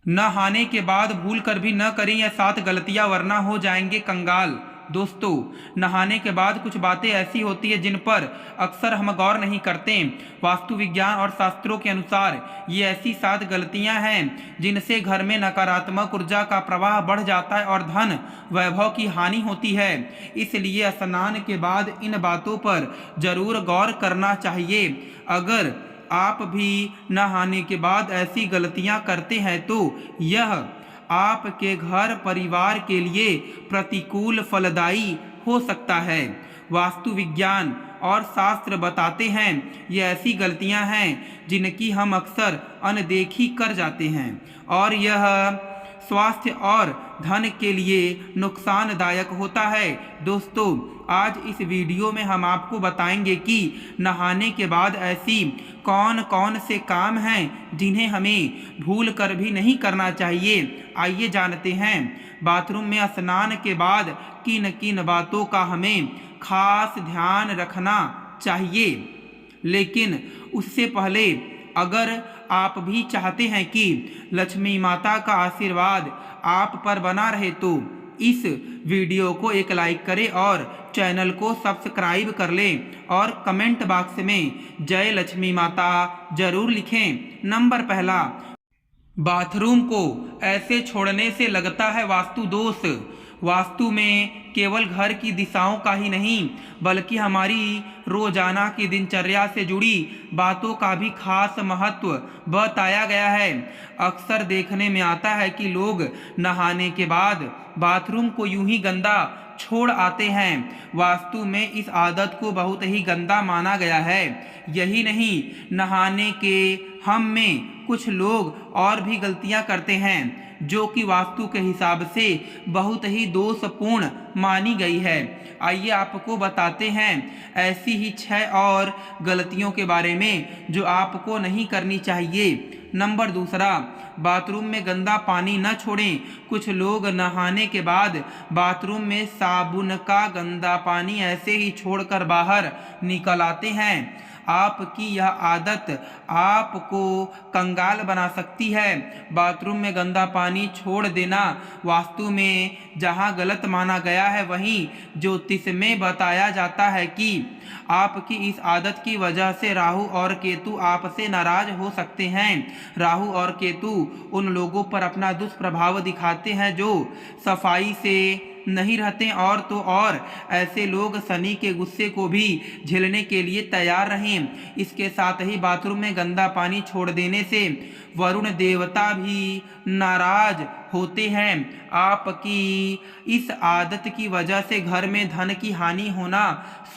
नहाने के बाद भूल कर भी न करें यह 7 गलतियां, वरना हो जाएंगे कंगाल। दोस्तों, नहाने के बाद कुछ बातें ऐसी होती है जिन पर अक्सर हम गौर नहीं करते। वास्तु विज्ञान और शास्त्रों के अनुसार ये ऐसी 7 गलतियां हैं जिनसे घर में नकारात्मक ऊर्जा का प्रवाह बढ़ जाता है और धन वैभव की हानि होती है। इसलिए स्नान के बाद इन बातों पर जरूर गौर करना चाहिए। अगर आप भी नहाने के बाद ऐसी गलतियां करते हैं तो यह आपके घर परिवार के लिए प्रतिकूल फलदायी हो सकता है। वास्तु विज्ञान और शास्त्र बताते हैं ये ऐसी गलतियां हैं जिनकी हम अक्सर अनदेखी कर जाते हैं और यह स्वास्थ्य और धन के लिए नुकसानदायक होता है। दोस्तों, आज इस वीडियो में हम आपको बताएंगे कि नहाने के बाद ऐसी कौन कौन से काम हैं जिन्हें हमें भूल कर भी नहीं करना चाहिए। आइए जानते हैं बाथरूम में स्नान के बाद किन किन बातों का हमें खास ध्यान रखना चाहिए। लेकिन उससे पहले अगर आप भी चाहते हैं कि लक्ष्मी माता का आशीर्वाद आप पर बना रहे तो इस वीडियो को एक लाइक करें और चैनल को सब्सक्राइब कर लें और कमेंट बॉक्स में जय लक्ष्मी माता जरूर लिखें। नंबर पहला, बाथरूम को ऐसे छोड़ने से लगता है वास्तु दोष। वास्तु में केवल घर की दिशाओं का ही नहीं बल्कि हमारी रोजाना की दिनचर्या से जुड़ी बातों का भी खास महत्व बताया गया है। अक्सर देखने में आता है कि लोग नहाने के बाद बाथरूम को यूं ही गंदा छोड़ आते हैं। वास्तु में इस आदत को बहुत ही गंदा माना गया है। यही नहीं, नहाने के हम में कुछ लोग और भी गलतियां करते हैं जो कि वास्तु के हिसाब से बहुत ही दोषपूर्ण मानी गई है। आइए आपको बताते हैं ऐसी ही 6 और गलतियों के बारे में जो आपको नहीं करनी चाहिए। नंबर दूसरा, बाथरूम में गंदा पानी न छोड़ें। कुछ लोग नहाने के बाद बाथरूम में साबुन का गंदा पानी ऐसे ही छोड़कर बाहर निकल आते हैं। आपकी यह आदत आपको कंगाल बना सकती है। बाथरूम में गंदा पानी छोड़ देना वास्तु में जहां गलत माना गया है, वहीं ज्योतिष में बताया जाता है कि आपकी इस आदत की वजह से राहु और केतु आपसे नाराज हो सकते हैं। राहु और केतु उन लोगों पर अपना दुष्प्रभाव दिखाते हैं जो सफाई से नहीं रहते और तो और ऐसे लोग शनि के गुस्से को भी झेलने के लिए तैयार रहें। इसके साथ ही बाथरूम में गंदा पानी छोड़ देने से वरुण देवता भी नाराज होते हैं। आपकी इस आदत की वजह से घर में धन की हानि होना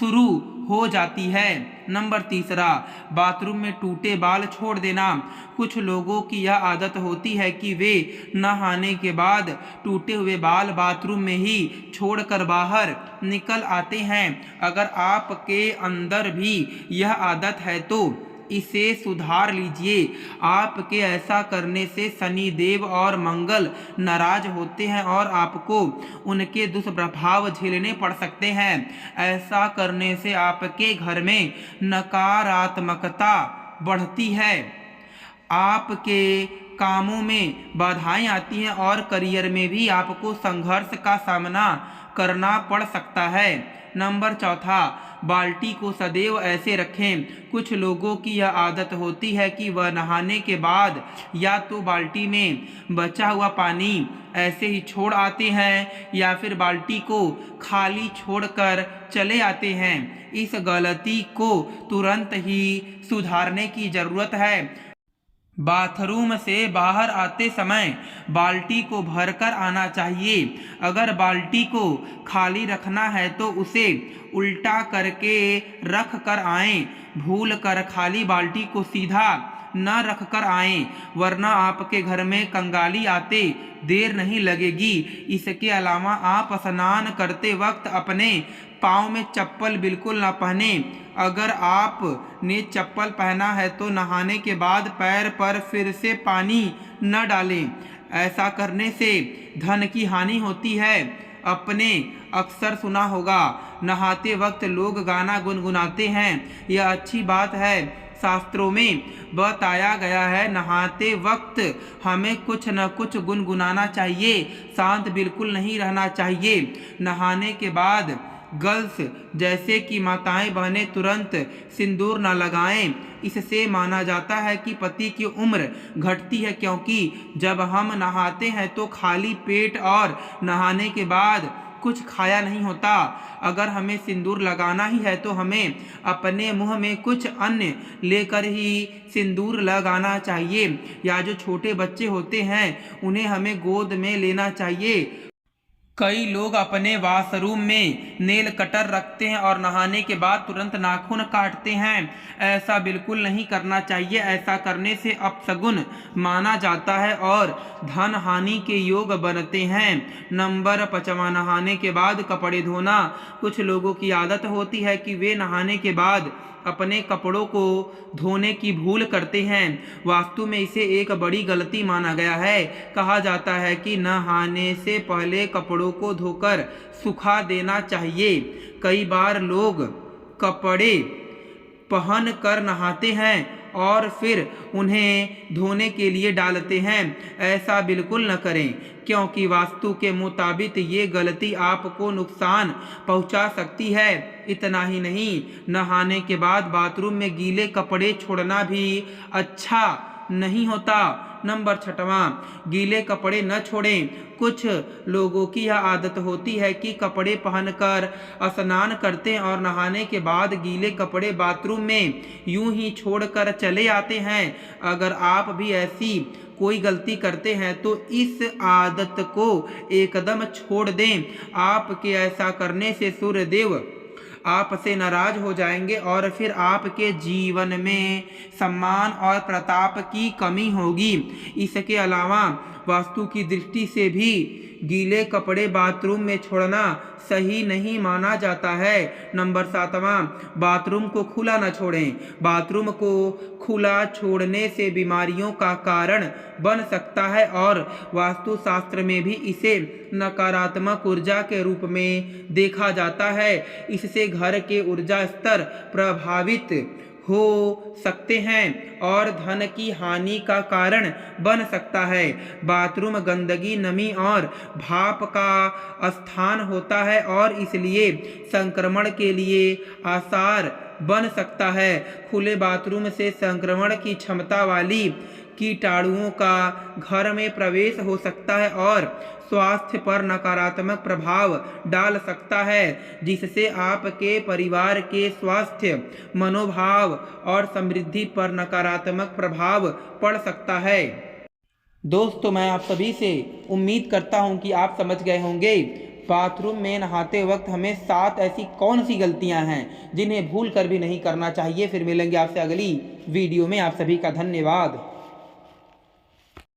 शुरू हो जाती है। नंबर तीसरा, बाथरूम में टूटे बाल छोड़ देना। कुछ लोगों की यह आदत होती है कि वे नहाने के बाद टूटे हुए बाल बाथरूम में ही छोड़कर बाहर निकल आते हैं। अगर आपके अंदर भी यह आदत है तो इसे सुधार लीजिए। आपके ऐसा करने से शनि देव और मंगल नाराज होते हैं और आपको उनके दुष्प्रभाव झेलने पड़ सकते हैं। ऐसा करने से आपके घर में नकारात्मकता बढ़ती है, आपके कामों में बाधाएं आती हैं और करियर में भी आपको संघर्ष का सामना करना पड़ सकता है। नंबर चौथा, बाल्टी को सदैव ऐसे रखें। कुछ लोगों की यह आदत होती है कि वह नहाने के बाद या तो बाल्टी में बचा हुआ पानी ऐसे ही छोड़ आते हैं या फिर बाल्टी को खाली छोड़कर चले आते हैं। इस गलती को तुरंत ही सुधारने की जरूरत है। बाथरूम से बाहर आते समय बाल्टी को भरकर आना चाहिए। अगर बाल्टी को खाली रखना है तो उसे उल्टा करके रख कर आएं। भूल कर खाली बाल्टी को सीधा न रख कर आएं, वरना आपके घर में कंगाली आते देर नहीं लगेगी। इसके अलावा आप स्नान करते वक्त अपने पाँव में चप्पल बिल्कुल न पहने। अगर आपने चप्पल पहना है तो नहाने के बाद पैर पर फिर से पानी न डालें। ऐसा करने से धन की हानि होती है। अपने अक्सर सुना होगा, नहाते वक्त लोग गाना गुनगुनाते हैं। यह अच्छी बात है, शास्त्रों में बताया गया है, नहाते वक्त हमें कुछ न कुछ गुनगुनाना चाहिए, शांत बिल्कुल नहीं रहना चाहिए। नहाने के बाद गर्ल्स जैसे कि माताएं बहनें तुरंत सिंदूर न लगाएं। इससे माना जाता है कि पति की उम्र घटती है, क्योंकि जब हम नहाते हैं तो खाली पेट और नहाने के बाद कुछ खाया नहीं होता। अगर हमें सिंदूर लगाना ही है तो हमें अपने मुंह में कुछ अन्न लेकर ही सिंदूर लगाना चाहिए, या जो छोटे बच्चे होते हैं उन्हें हमें गोद में लेना चाहिए। कई लोग अपने वॉशरूम में नेल कटर रखते हैं और नहाने के बाद तुरंत नाखून काटते हैं। ऐसा बिल्कुल नहीं करना चाहिए। ऐसा करने से अपशगुन माना जाता है और धन हानि के योग बनते हैं। नंबर 5, नहाने के बाद कपड़े धोना। कुछ लोगों की आदत होती है कि वे नहाने के बाद अपने कपड़ों को धोने की भूल करते हैं। वास्तु में इसे एक बड़ी गलती माना गया है। कहा जाता है कि नहाने से पहले कपड़ों को धोकर सुखा देना चाहिए। कई बार लोग कपड़े पहन कर नहाते हैं और फिर उन्हें धोने के लिए डालते हैं। ऐसा बिल्कुल न करें, क्योंकि वास्तु के मुताबिक ये गलती आपको नुकसान पहुंचा सकती है। इतना ही नहीं, नहाने के बाद बाथरूम में गीले कपड़े छोड़ना भी अच्छा नहीं होता। नंबर 6, गीले कपड़े न छोड़ें। कुछ लोगों की यह आदत होती है कि कपड़े पहनकर स्नान करते हैं और नहाने के बाद गीले कपड़े बाथरूम में यूं ही छोड़कर चले आते हैं। अगर आप भी ऐसी कोई गलती करते हैं तो इस आदत को एकदम छोड़ दें। आपके ऐसा करने से सूर्यदेव आपसे नाराज हो जाएंगे और फिर आपके जीवन में सम्मान और प्रताप की कमी होगी। इसके अलावा वास्तु की दृष्टि से भी गीले कपड़े बाथरूम में छोड़ना सही नहीं माना जाता है। नंबर 7, बाथरूम को खुला न छोड़ें। बाथरूम को खुला छोड़ने से बीमारियों का कारण बन सकता है और वास्तुशास्त्र में भी इसे नकारात्मक ऊर्जा के रूप में देखा जाता है। इससे घर के ऊर्जा स्तर प्रभावित हो सकते हैं और धन की हानि का कारण बन सकता है। बाथरूम गंदगी, नमी और भाप का स्थान होता है और इसलिए संक्रमण के लिए आसार बन सकता है। खुले बाथरूम से संक्रमण की क्षमता वाली कीटाणुओं का घर में प्रवेश हो सकता है और स्वास्थ्य पर नकारात्मक प्रभाव डाल सकता है, जिससे आपके परिवार के स्वास्थ्य, मनोभाव और समृद्धि पर नकारात्मक प्रभाव पड़ सकता है। दोस्तों, मैं आप सभी से उम्मीद करता हूं कि आप समझ गए होंगे बाथरूम में नहाते वक्त हमें 7 ऐसी कौन सी गलतियां हैं जिन्हें भूल कर भी नहीं करना चाहिए। फिर मिलेंगे आपसे अगली वीडियो में। आप सभी का धन्यवाद।